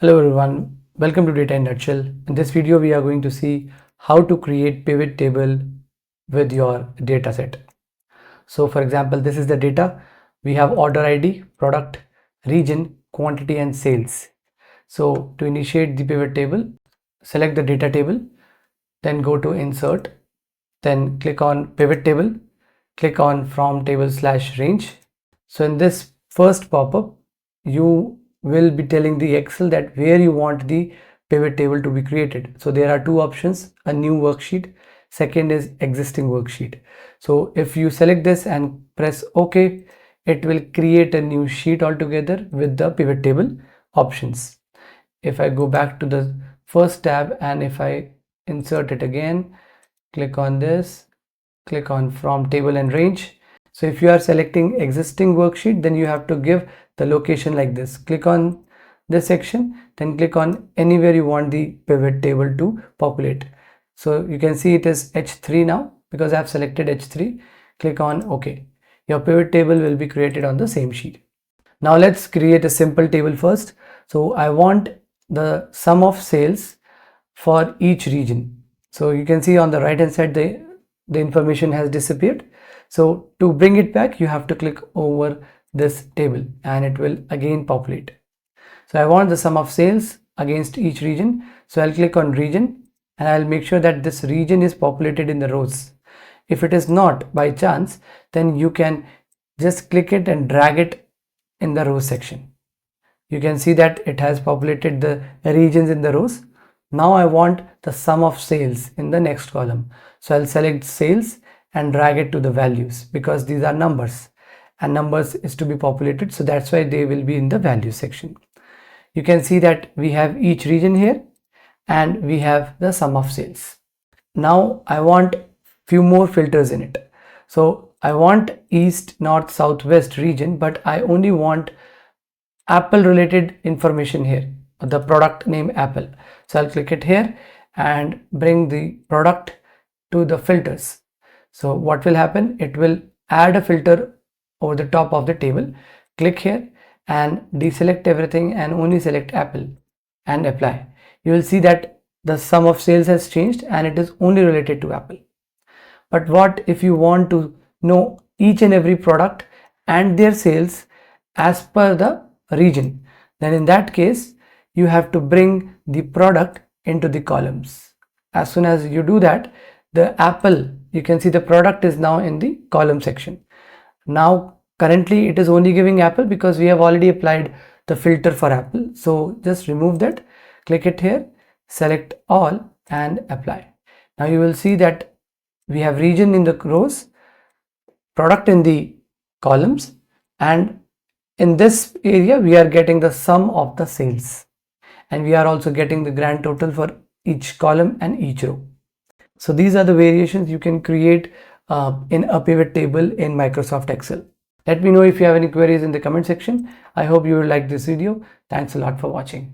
Hello everyone, welcome to Data in Nutshell. In this video, we are going to see how to create pivot table with your data set. So for example, this is the data. We have order ID, product, region, quantity and sales. So to initiate the pivot table, select the data table, then go to insert, then click on pivot table, click on from table/range. So in this first pop-up, you will be telling the Excel that where you want the pivot table to be created. So there are two options, a new worksheet, second is existing worksheet. So if you select this and press OK, it will create a new sheet altogether with the pivot table options. If I go back to the first tab and if I insert it again, click on this, click on from table and range. So if you are selecting existing worksheet, then you have to give the location like this. Click on this section, then click on anywhere you want the pivot table to populate. So you can see it is H3 now because I have selected H3. Click on OK. Your pivot table will be created on the same sheet. Now let's create a simple table first. So I want the sum of sales for each region. So you can see on the right hand side the information has disappeared. So to bring it back, you have to click over this table and it will again populate. So I want the sum of sales against each region. So I'll click on region and I'll make sure that this region is populated in the rows. If it is not by chance, then you can just click it and drag it in the row section. You can see that it has populated the regions in the rows. Now I want the sum of sales in the next column. So I'll select sales and drag it to the values because these are numbers and numbers is to be populated. So that's why they will be in the value section. You can see that we have each region here and we have the sum of sales. Now I want few more filters in it. So I want east, north, south, west region, but I only want Apple related information here, the product name Apple. So I'll click it here and bring the product to the filters. So what will happen? It will add a filter over the top of the table. Click here and deselect everything and only select Apple and apply. You will see that the sum of sales has changed and it is only related to Apple. But what if you want to know each and every product and their sales as per the region? Then in that case, you have to bring the product into the columns. As soon as you do that, the Apple, you can see the product is now in the column section. Now currently it is only giving Apple because we have already applied the filter for Apple. So just remove that, click it here, select all and apply. Now you will see that we have region in the rows, product in the columns, and in this area we are getting the sum of the sales and we are also getting the grand total for each column and each row. So these are the variations you can create in a pivot table in Microsoft Excel. Let me know if you have any queries in the comment section. I hope you will like this video. Thanks a lot for watching.